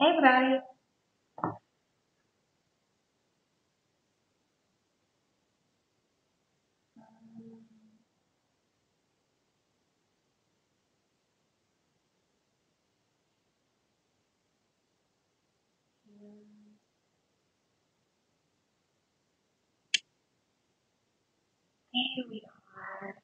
Hey, everybody. Here we are.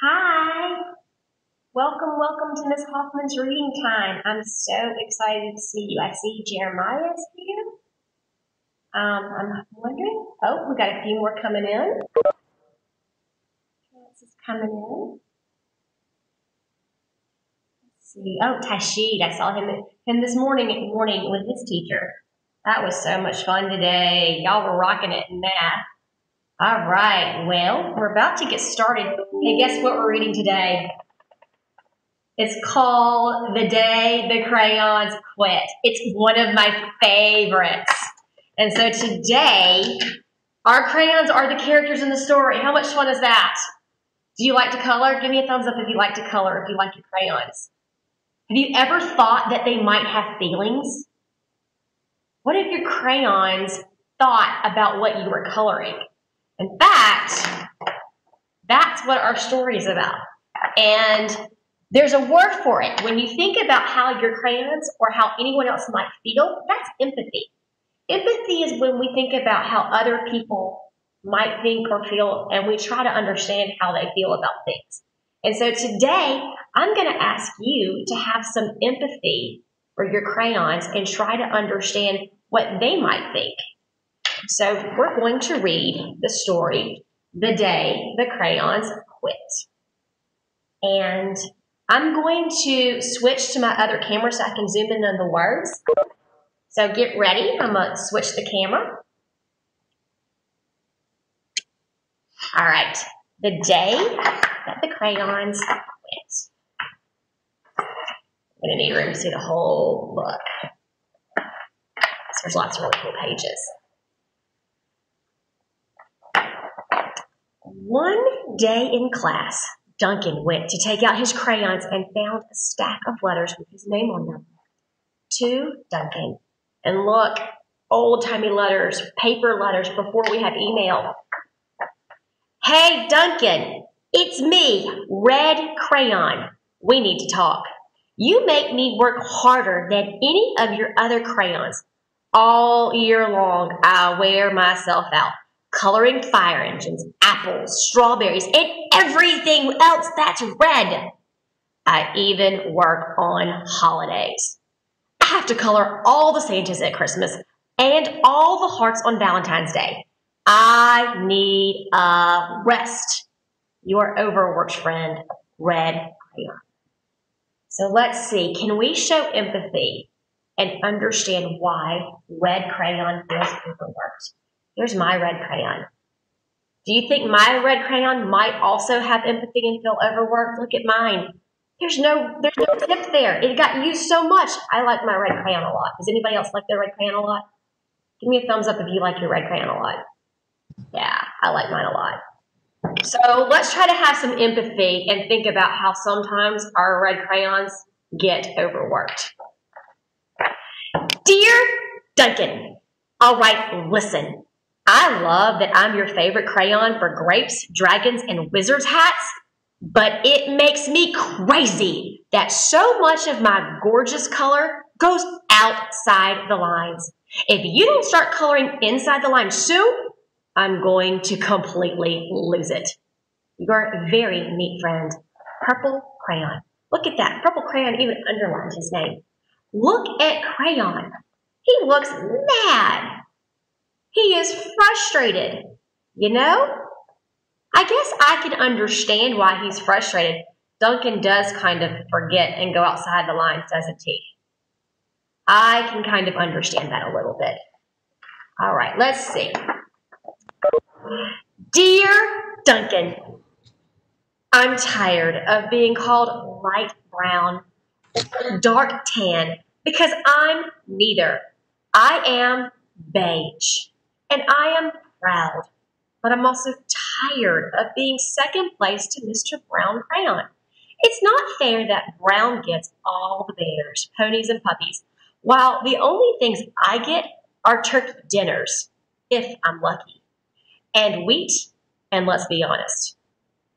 Hi. Welcome to Miss Hoffman's reading time. I'm so excited to see you. I see Jeremiah is here. I'm wondering. Oh, we got a few more coming in. This is coming in. Let's see. Oh, Tashid. I saw him this morning with his teacher. That was so much fun today. Y'all were rocking it in math. All right. Well, we're about to get started. Hey, guess what we're reading today? It's called The Day the Crayons Quit. It's one of my favorites. And so today, our crayons are the characters in the story. How much fun is that? Do you like to color? Give me a thumbs up if you like to color, if you like your crayons. Have you ever thought that they might have feelings? What if your crayons thought about what you were coloring? In fact, that's what our story is about. And there's a word for it. When you think about how your crayons or how anyone else might feel, that's empathy. Empathy is when we think about how other people might think or feel, and we try to understand how they feel about things. And so today, I'm going to ask you to have some empathy for your crayons and try to understand what they might think. So we're going to read the story, The Day the Crayons Quit. And I'm going to switch to my other camera so I can zoom in on the words. So get ready. I'm going to switch the camera. All right. The day that the crayons quit. I'm going to need room to see the whole book. So there's lots of really cool pages. One day in class, Duncan went to take out his crayons and found a stack of letters with his name on them. To Duncan. And look, old-timey letters, paper letters before we had email. Hey, Duncan, it's me, Red Crayon. We need to talk. You make me work harder than any of your other crayons. All year long, I wear myself out, coloring fire engines, apples, strawberries, and everything else that's red. I even work on holidays. I have to color all the Santas at Christmas and all the hearts on Valentine's Day. I need a rest. Your overworked friend, Red Crayon. So let's see, can we show empathy and understand why Red Crayon feels overworked? Here's my red crayon. Do you think my red crayon might also have empathy and feel overworked? Look at mine. There's no tip there. It got used so much. I like my red crayon a lot. Does anybody else like their red crayon a lot? Give me a thumbs up if you like your red crayon a lot. Yeah, I like mine a lot. So let's try to have some empathy and think about how sometimes our red crayons get overworked. Dear Duncan, all right, listen. I love that I'm your favorite crayon for grapes, dragons, and wizards hats, but it makes me crazy that so much of my gorgeous color goes outside the lines. If you don't start coloring inside the lines soon, I'm going to completely lose it. Your very neat friend, Purple Crayon. Look at that. Purple Crayon even underlined his name. Look at Crayon. He looks mad. He is frustrated. You know? I guess I can understand why he's frustrated. Duncan does kind of forget and go outside the lines, doesn't he? I can kind of understand that a little bit. All right, let's see. Dear Duncan, I'm tired of being called light brown or dark tan because I'm neither. I am beige, and I am proud, but I'm also tired of being second place to Mr. Brown Crayon. It's not fair that Brown gets all the bears, ponies, and puppies, while the only things I get are turkey dinners, if I'm lucky, and wheat, and let's be honest.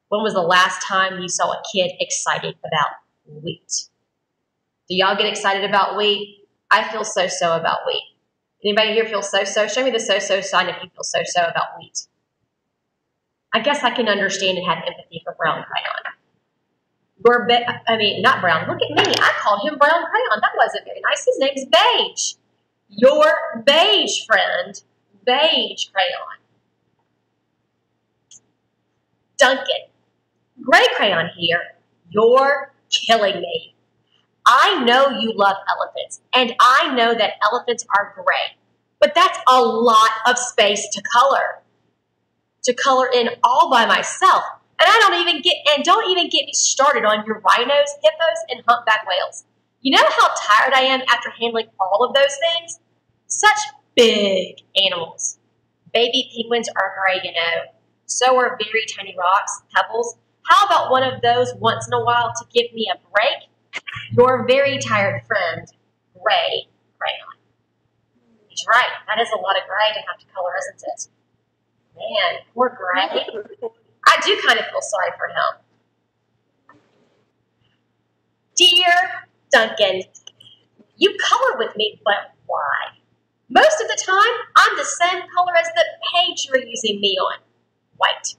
When was the last time you saw a kid excited about wheat? Do y'all get excited about wheat? I feel so-so about wheat. Anybody here feel so-so? Show me the so-so sign if you feel so-so about wheat. I guess I can understand and have empathy for Brown Crayon. Not Brown. Look at me. I called him Brown Crayon. That wasn't very nice. His name's Beige. Your beige friend, Beige Crayon. Duncan. Gray Crayon here. You're killing me. I know you love elephants, and I know that elephants are gray, but that's a lot of space to color in all by myself. And don't even get me started on your rhinos, hippos, and humpback whales. You know how tired I am after handling all of those things? Such big animals. Baby penguins are gray, you know. So are very tiny rocks, pebbles. How about one of those once in a while to give me a break? Your very tired friend, Gray Crayon. He's right. That is a lot of gray to have to color, isn't it? Man, poor Gray. I do kind of feel sorry for him. Dear Duncan, you color with me, but why? Most of the time, I'm the same color as the page you're using me on, white.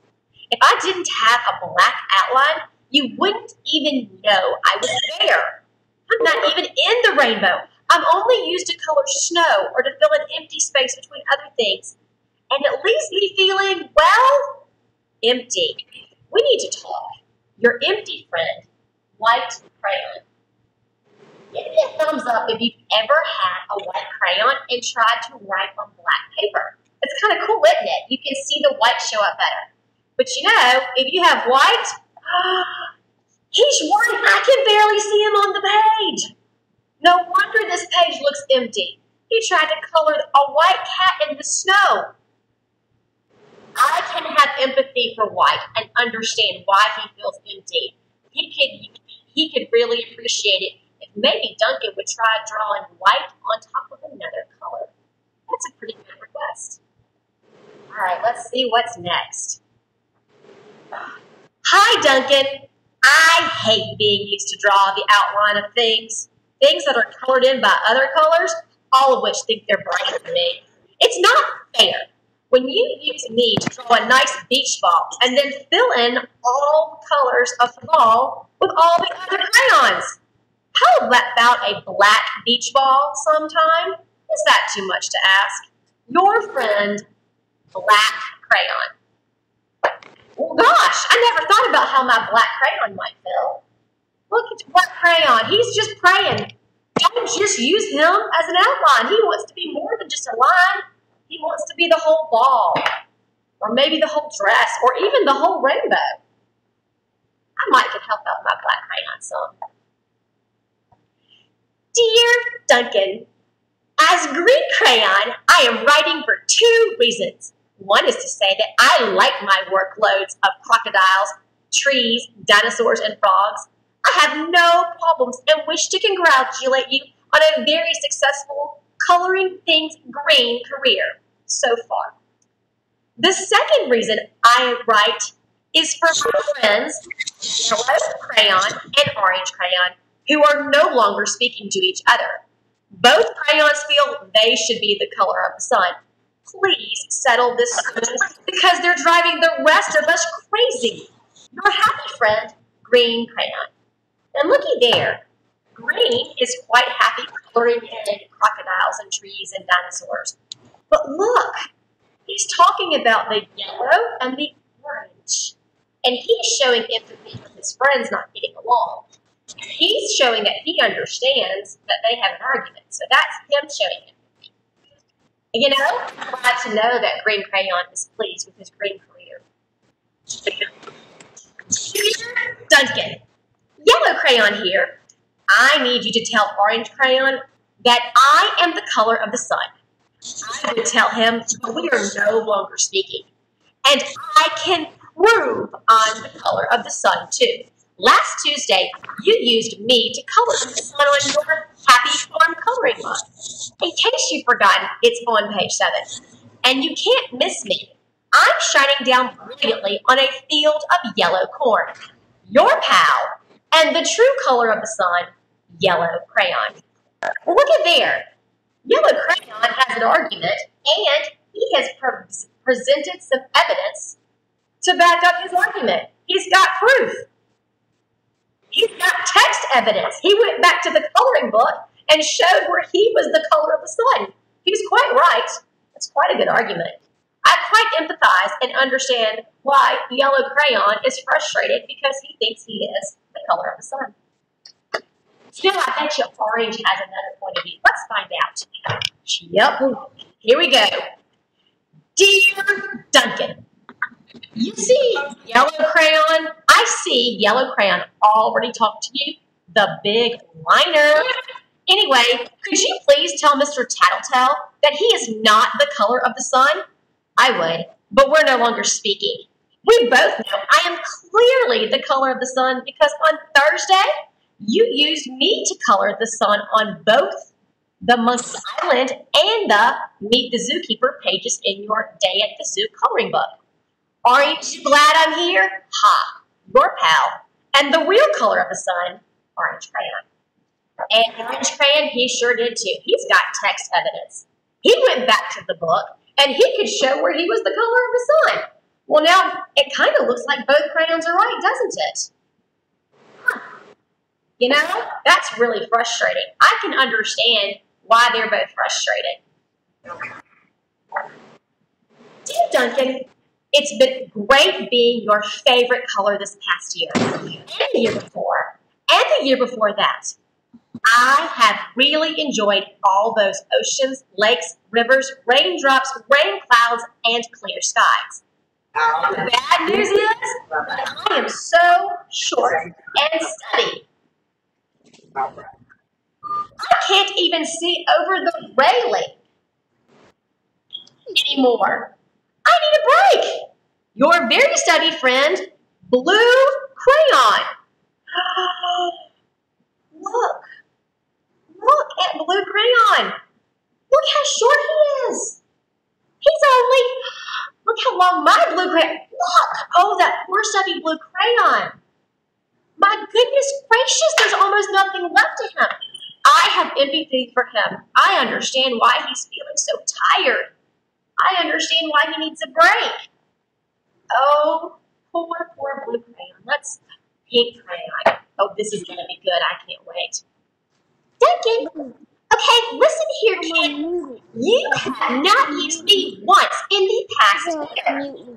If I didn't have a black outline, you wouldn't even know I was there. I'm not even in the rainbow. I'm only used to color snow or to fill an empty space between other things. And it leaves me feeling, well, empty. We need to talk. Your empty friend, White Crayon. Give me a thumbs up if you've ever had a white crayon and tried to write on black paper. It's kind of cool, isn't it? You can see the white show up better. But you know, if you have white, he's white. I can barely see him on the page. No wonder this page looks empty. He tried to color a white cat in the snow. I can have empathy for White and understand why he feels empty. He could really appreciate it if maybe Duncan would try drawing white on top of another color. That's a pretty good request. All right, let's see what's next. Hi, Duncan. I hate being used to draw the outline of things that are colored in by other colors, all of which think they're brighter than me. It's not fair when you use me to draw a nice beach ball and then fill in all the colors of the ball with all the other crayons. How about a black beach ball sometime? Is that too much to ask? Your friend, Black Crayon. Well, gosh, I never thought about how my black crayon might feel. Look at Black Crayon. He's just praying. Don't just use him as an outline. He wants to be more than just a line. He wants to be the whole ball, or maybe the whole dress, or even the whole rainbow. I might could help out my black crayon some. Dear Duncan, as Green Crayon, I am writing for 2 reasons. One is to say that I like my workloads of crocodiles, trees, dinosaurs, and frogs. I have no problems and wish to congratulate you on a very successful coloring things green career so far. The second reason I write is for my friends, Yellow Crayon and Orange Crayon, who are no longer speaking to each other. Both crayons feel they should be the color of the sun. Please settle this soon because they're driving the rest of us crazy. Your happy friend, Green Crayon. And looky there, Green is quite happy coloring in crocodiles and trees and dinosaurs. But look, he's talking about the yellow and the orange. And he's showing empathy for his friends not getting along. He's showing that he understands that they have an argument. So that's him showing empathy. And you know, I'm glad to know that Green Crayon is pleased with his green career. Dear Duncan, Yellow Crayon here. I need you to tell Orange Crayon that I am the color of the sun. I would tell him, but we are no longer speaking. And I can prove I'm the color of the sun, too. Last Tuesday, you used me to color the sun on your Happy Farm coloring book. In case you've forgotten, it's on page 7. And you can't miss me. I'm shining down brilliantly on a field of yellow corn. Your pal, and the true color of the sun, Yellow Crayon. Look at there. Yellow Crayon has an argument, and he has presented some evidence to back up his argument. He's got proof. He's got text evidence. He went back to the coloring book and showed where he was the color of the sun. He was quite right. That's quite a good argument. I quite empathize and understand why Yellow Crayon is frustrated because he thinks he is the color of the sun. Still, I bet you Orange has another point of view. Let's find out. Yep. Here we go. Dear Duncan, you see Yellow Crayon? I see Yellow Crayon already talked to you, the big whiner. Anyway, could you please tell Mr. Tattletale that he is not the color of the sun? I would, but we're no longer speaking. We both know I am clearly the color of the sun because on Thursday, you used me to color the sun on both the Monkey Island and the Meet the Zookeeper pages in your Day at the Zoo coloring book. Aren't you glad I'm here? Ha, your pal. And the real color of the sun, Orange Crayon. And Orange Crayon, he sure did too. He's got text evidence. He went back to the book, and he could show where he was the color of the sun. Well, now, it kind of looks like both crayons are right, doesn't it? Huh. You know, that's really frustrating. I can understand why they're both frustrated. Dear Duncan, it's been great being your favorite color this past year, and the year before, and the year before that. I have really enjoyed all those oceans, lakes, rivers, raindrops, rain clouds, and clear skies. The bad news is that I am so short and stubby. I can't even see over the railing anymore. I need a break. Your very stubby friend, Blue Crayon. Look at Blue Crayon. Look how short he is. Look how long my Blue Crayon. Look, oh, that poor stubby Blue Crayon. My goodness gracious, there's almost nothing left of him. I have empathy for him. I understand why he's feeling so tired. I understand why he needs a break. Oh, poor Blue Crayon. Let's Pink Crayon. Oh, this is going to be good. I can't wait. Duncan, okay, listen here, kid. You have not used me once in the past year.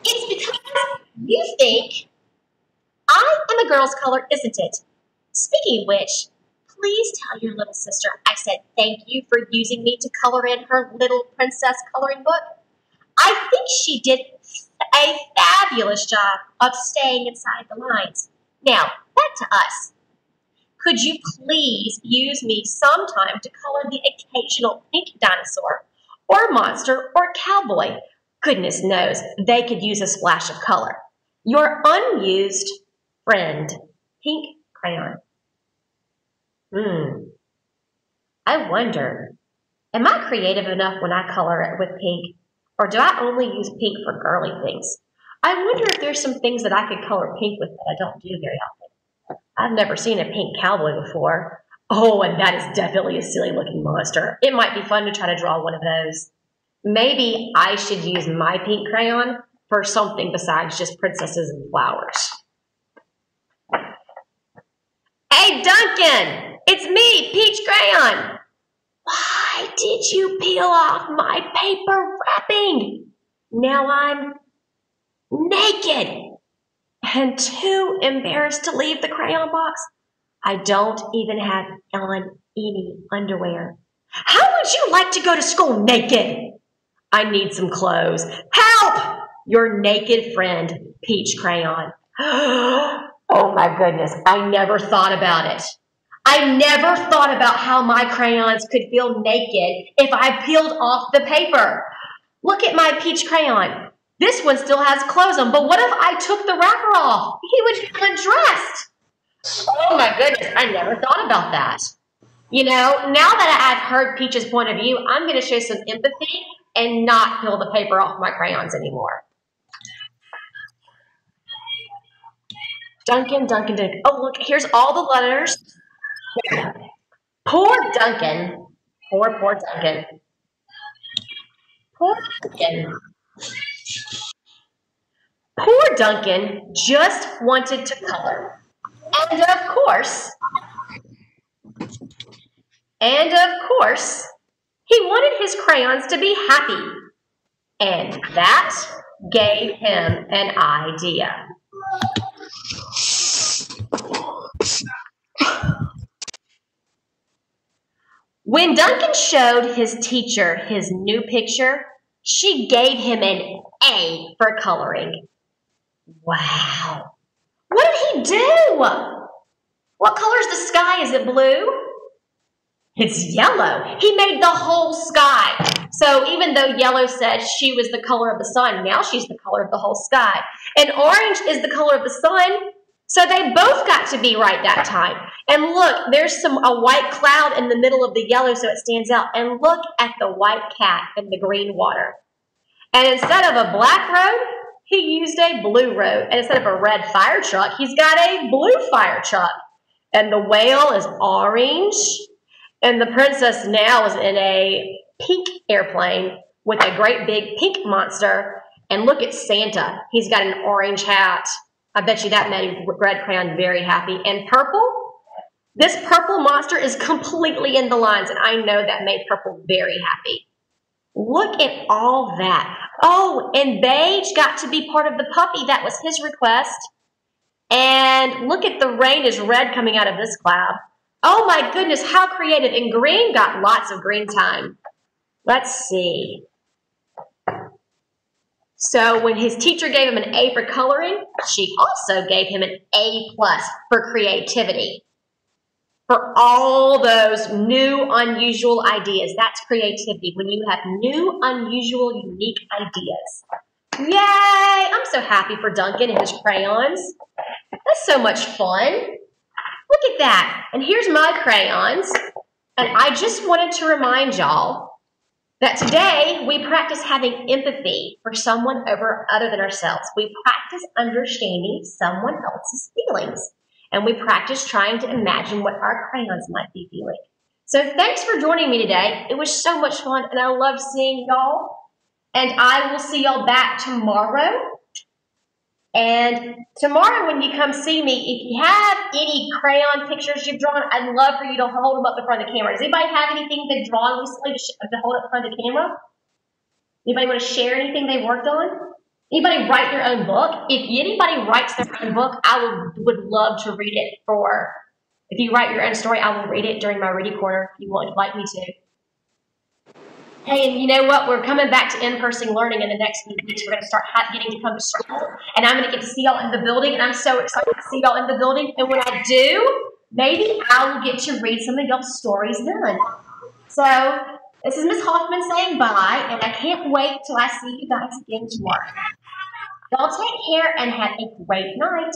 It's because you think I am a girl's color, isn't it? Speaking of which, please tell your little sister I said thank you for using me to color in her little princess coloring book. I think she did a fabulous job of staying inside the lines. Now, back to us. Could you please use me sometime to color the occasional pink dinosaur, or monster, or cowboy? Goodness knows, they could use a splash of color. Your unused friend, Pink Crayon. I wonder, am I creative enough when I color it with pink, or do I only use pink for girly things? I wonder if there's some things that I could color pink with that I don't do very often. I've never seen a pink cowboy before. Oh, and that is definitely a silly-looking monster. It might be fun to try to draw one of those. Maybe I should use my pink crayon for something besides just princesses and flowers. Hey, Duncan! It's me, Peach Crayon! Why did you peel off my paper wrapping? Now I'm naked and too embarrassed to leave the crayon box. I don't even have on any underwear. How would you like to go to school naked? I need some clothes. Help! your naked friend, Peach Crayon. Oh my goodness, I never thought about it. I never thought about how my crayons could feel naked if I peeled off the paper. Look at my Peach Crayon. This one still has clothes on, but what if I took the wrapper off? He would be undressed. Oh my goodness, I never thought about that. You know, now that I've heard Peach's point of view, I'm going to show some empathy and not peel the paper off my crayons anymore. Duncan, Duncan, Duncan. Oh, look, here's all the letters. Poor Duncan. Poor Duncan. Poor Duncan. Poor Duncan just wanted to color. And of course, he wanted his crayons to be happy. And that gave him an idea. When Duncan showed his teacher his new picture, she gave him an A for coloring. Wow. What did he do? What color is the sky? Is it blue? It's yellow. He made the whole sky. So even though yellow said she was the color of the sun, now she's the color of the whole sky. And orange is the color of the sun. So they both got to be right that time. And look, there's a white cloud in the middle of the yellow so it stands out. And look at the white cat in the green water. And instead of a black road, he used a blue road. And instead of a red fire truck, he's got a blue fire truck. And the whale is orange. And the princess now is in a pink airplane with a great big pink monster. And look at Santa. He's got an orange hat. I bet you that made Red Crayon very happy. And purple, this purple monster is completely in the lines, and I know that made Purple very happy. Look at all that. Oh, and Beige got to be part of the puppy. That was his request. And look at the rain is red coming out of this cloud. Oh my goodness, how creative. And Green got lots of green time. Let's see. So when his teacher gave him an A for coloring, she also gave him an A+ for creativity. For all those new, unusual ideas. That's creativity, when you have new, unusual, unique ideas. Yay! I'm so happy for Duncan and his crayons. That's so much fun. Look at that. And here's my crayons. And I just wanted to remind y'all that today we practice having empathy for someone other than ourselves. We practice understanding someone else's feelings. And we practice trying to imagine what our crayons might be feeling. So thanks for joining me today. It was so much fun, and I love seeing y'all. And I will see y'all back tomorrow. And tomorrow when you come see me, if you have any crayon pictures you've drawn, I'd love for you to hold them up in front of the camera. Does anybody have anything they've drawn recently to hold up in front of the camera? Anybody want to share anything they worked on? Anybody write their own book? If anybody writes their own book, I would love to read it if you write your own story, I will read it during my reading corner if you would like me to. Hey, and you know what? We're coming back to in-person learning in the next few weeks. We're going to start getting to come to school, and I'm going to get to see y'all in the building, and I'm so excited to see y'all in the building. And when I do, maybe I will get to read some of y'all's stories then. So this is Miss Hoffman saying bye, and I can't wait till I see you guys again tomorrow. Y'all take care and have a great night.